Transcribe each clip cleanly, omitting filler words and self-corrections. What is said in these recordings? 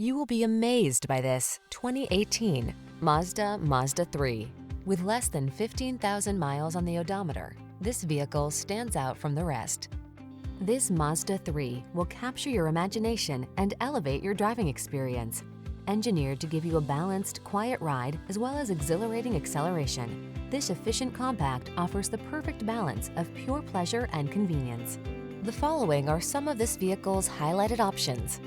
You will be amazed by this 2018 Mazda Mazda3. With less than 15,000 miles on the odometer, this vehicle stands out from the rest. This Mazda 3 will capture your imagination and elevate your driving experience. Engineered to give you a balanced, quiet ride as well as exhilarating acceleration, this efficient compact offers the perfect balance of pure pleasure and convenience. The following are some of this vehicle's highlighted options: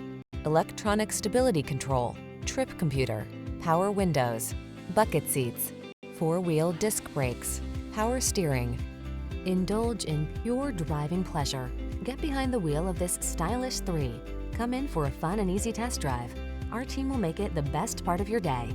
electronic stability control, trip computer, power windows, bucket seats, four-wheel disc brakes, power steering. Indulge in pure driving pleasure. Get behind the wheel of this stylish 3. Come in for a fun and easy test drive. Our team will make it the best part of your day.